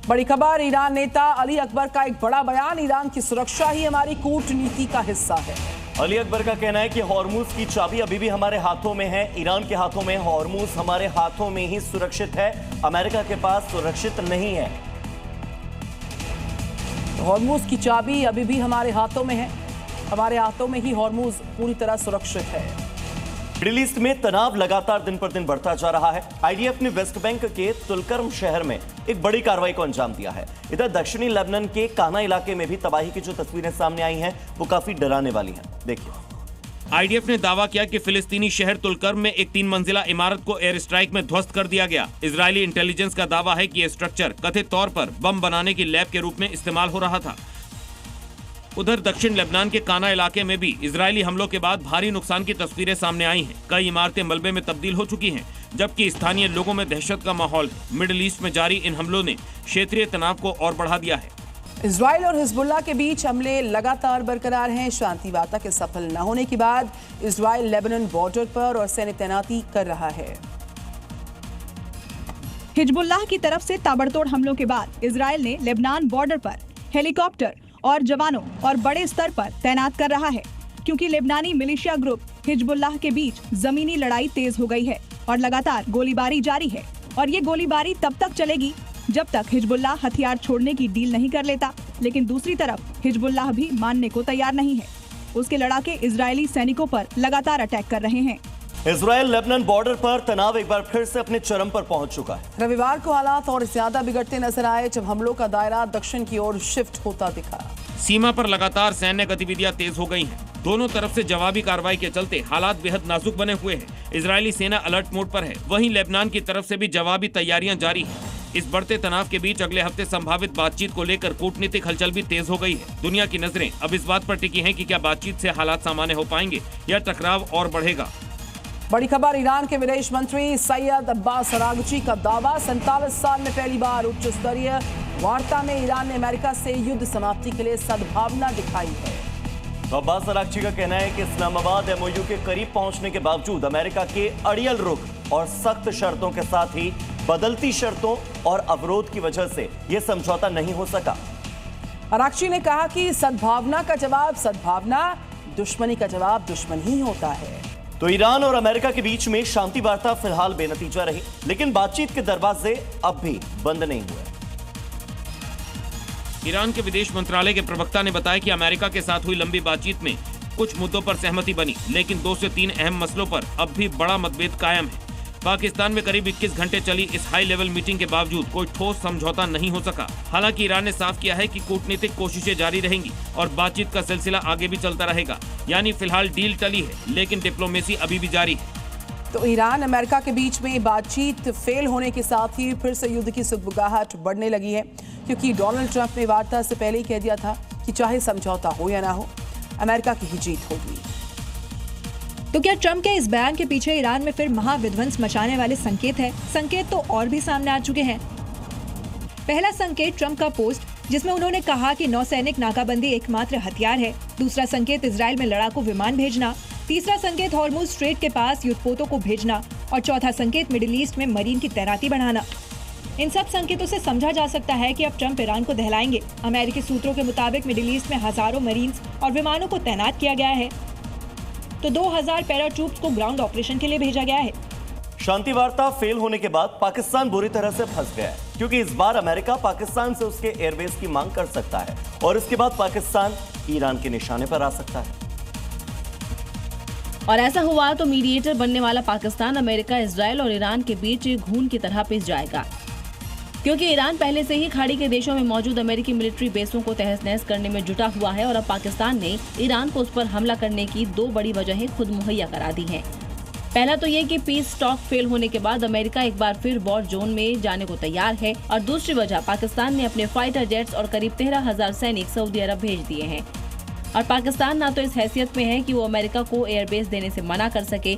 बड़ी खबर, ईरान नेता अली अकबर का एक बड़ा बयान, ईरान की सुरक्षा ही हमारी कूटनीति का हिस्सा है। अली अकबर का कहना है कि हॉर्मुज की चाबी अभी भी हमारे हाथों में है, ईरान के हाथों में। हॉर्मुज हमारे हाथों में ही सुरक्षित है, अमेरिका के पास सुरक्षित नहीं है। हॉर्मुज की चाबी अभी भी हमारे हाथों में है, हमारे हाथों में ही हॉर्मुज पूरी तरह सुरक्षित है। मिडिल ईस्ट में तनाव लगातार दिन पर दिन बढ़ता जा रहा है। आईडीएफ ने वेस्ट बैंक के तुलकर्म शहर में एक बड़ी कार्रवाई को अंजाम दिया है। इधर दक्षिणी लेबनान के काना इलाके में भी तबाही की जो तस्वीरें सामने आई हैं वो काफी डराने वाली हैं। देखिए, आईडीएफ ने दावा किया कि फिलिस्तीनी शहर तुलकर्म में एक 3 मंजिला इमारत को एयर स्ट्राइक में ध्वस्त कर दिया गया। इजरायली इंटेलिजेंस का दावा है कि यह स्ट्रक्चर कथित तौर पर बम बनाने की लैब के रूप में इस्तेमाल हो रहा था। उधर दक्षिण लेबनान के काना इलाके में भी इजरायली हमलों के बाद भारी नुकसान की तस्वीरें सामने आई हैं। कई इमारतें मलबे में तब्दील हो चुकी हैं, जबकि स्थानीय लोगों में दहशत का माहौल है। मिडिल ईस्ट में जारी इन हमलों ने क्षेत्रीय तनाव को और बढ़ा दिया है। इजराइल और हिजबुल्लाह के बीच हमले लगातार बरकरार हैं। शांति वार्ता के सफल न होने के बाद इजराइल लेबनान बॉर्डर पर और सैन्य तैनाती कर रहा है। हिजबुल्लाह की तरफ से ताबड़तोड़ हमलों के बाद इजराइल ने लेबनान बॉर्डर पर हेलीकॉप्टर और जवानों और बड़े स्तर पर तैनात कर रहा है, क्योंकि लेबनानी मिलिशिया ग्रुप हिजबुल्लाह के बीच जमीनी लड़ाई तेज हो गई है और लगातार गोलीबारी जारी है। और ये गोलीबारी तब तक चलेगी जब तक हिजबुल्लाह हथियार छोड़ने की डील नहीं कर लेता। लेकिन दूसरी तरफ हिजबुल्लाह भी मानने को तैयार नहीं है। उसके लड़ाके इजरायली सैनिकों पर लगातार अटैक कर रहे हैं। इजराइल लेबनान बॉर्डर पर तनाव एक बार फिर से अपने चरम पर पहुंच चुका है। रविवार को हालात और ज्यादा बिगड़ते नजर आए जब हमलों का दायरा दक्षिण की ओर शिफ्ट होता दिखा। सीमा पर लगातार सैन्य गतिविधियां तेज हो गई हैं। दोनों तरफ से जवाबी कार्रवाई के चलते हालात बेहद नाजुक बने हुए हैं। इजरायली सेना अलर्ट मोड पर है, वहीं लेबनान की तरफ से भी जवाबी तैयारियां जारी हैं। इस बढ़ते तनाव के बीच अगले हफ्ते संभावित बातचीत को लेकर कूटनीतिक हलचल भी तेज हो गई है। दुनिया की नजरें अब इस बात पर टिकी हैं कि क्या बातचीत से हालात सामान्य हो पाएंगे या टकराव और बढ़ेगा। बड़ी खबर, ईरान के विदेश मंत्री सैयद अब्बास अरागची का दावा, 47 साल में पहली बार उच्च स्तरीय वार्ता में ईरान ने अमेरिका से युद्ध समाप्ति के लिए सद्भावना दिखाई है। तो अब्बास अरागची का कहना है कि इस्लामाबाद एमओयू के करीब पहुंचने के बावजूद अमेरिका के अड़ियल रुख और सख्त शर्तों के साथ ही बदलती शर्तों और अवरोध की वजह से यह समझौता नहीं हो सका। अरागची ने कहा कि सद्भावना का जवाब सद्भावना, दुश्मनी का जवाब दुश्मन ही होता है। तो ईरान और अमेरिका के बीच में शांति वार्ता फिलहाल बेनतीजा रही, लेकिन बातचीत के दरवाजे अब भी बंद नहीं हुए। ईरान के विदेश मंत्रालय के प्रवक्ता ने बताया कि अमेरिका के साथ हुई लंबी बातचीत में कुछ मुद्दों पर सहमति बनी, लेकिन 2 से 3 अहम मसलों पर अब भी बड़ा मतभेद कायम है। पाकिस्तान में करीब 21 घंटे चली इस हाई लेवल मीटिंग के बावजूद कोई ठोस समझौता नहीं हो सका। हालांकि ईरान ने साफ किया है कि कूटनीतिक कोशिशें जारी रहेंगी और बातचीत का सिलसिला आगे भी चलता रहेगा। यानी फिलहाल डील टली है, लेकिन डिप्लोमेसी अभी भी जारी है। तो ईरान अमेरिका के बीच में बातचीत फेल होने के साथ ही फिर से युद्ध की सुगबुगाहट बढ़ने लगी है, क्योंकि डोनाल्ड ट्रंप ने वार्ता से पहले ही कह दिया था कि चाहे समझौता हो या ना हो, अमेरिका की ही जीत होगी। तो क्या ट्रंप के इस बयान के पीछे ईरान में फिर महाविध्वंस मचाने वाले संकेत है? संकेत तो और भी सामने आ चुके हैं। पहला संकेत ट्रंप का पोस्ट, जिसमें उन्होंने कहा कि नौसैनिक नाकाबंदी एकमात्र हथियार है। दूसरा संकेत इजराइल में लड़ाकू विमान भेजना। तीसरा संकेत हॉर्मुज स्ट्रेट के पास युद्धपोतों को भेजना। और चौथा संकेत मिडिल ईस्ट में मरीन की तैनाती बढ़ाना। इन सब संकेतों से समझा जा सकता है कि अब ट्रंप ईरान को दहलाएंगे। अमेरिकी सूत्रों के मुताबिक मिडिल ईस्ट में हजारों मरीन्स और विमानों को तैनात किया गया है, तो 2000 पैरा ट्रूप्स को ग्राउंड ऑपरेशन के लिए भेजा गया है। शांति वार्ता फेल होने के बाद पाकिस्तान बुरी तरह से फंस गया है, क्योंकि इस बार अमेरिका पाकिस्तान से उसके एयरबेस की मांग कर सकता है और इसके बाद पाकिस्तान ईरान के निशाने पर आ सकता है। और ऐसा हुआ तो मीडिएटर बनने वाला पाकिस्तान अमेरिका, इजराइल और ईरान के बीच घून की तरह पिस जाएगा, क्योंकि ईरान पहले से ही खाड़ी के देशों में मौजूद अमेरिकी मिलिट्री बेसों को तहस नहस करने में जुटा हुआ है और अब पाकिस्तान ने ईरान को उस पर हमला करने की 2 बड़ी वजहें खुद मुहैया करा दी हैं। पहला तो ये कि पीस टॉक फेल होने के बाद अमेरिका एक बार फिर वॉर जोन में जाने को तैयार है, और दूसरी वजह पाकिस्तान ने अपने फाइटर जेट्स और करीब 13,000 सैनिक सऊदी अरब भेज दिए हैं। और पाकिस्तान ना तो इस हैसियत में है कि वो अमेरिका को एयरबेस देने से मना कर सके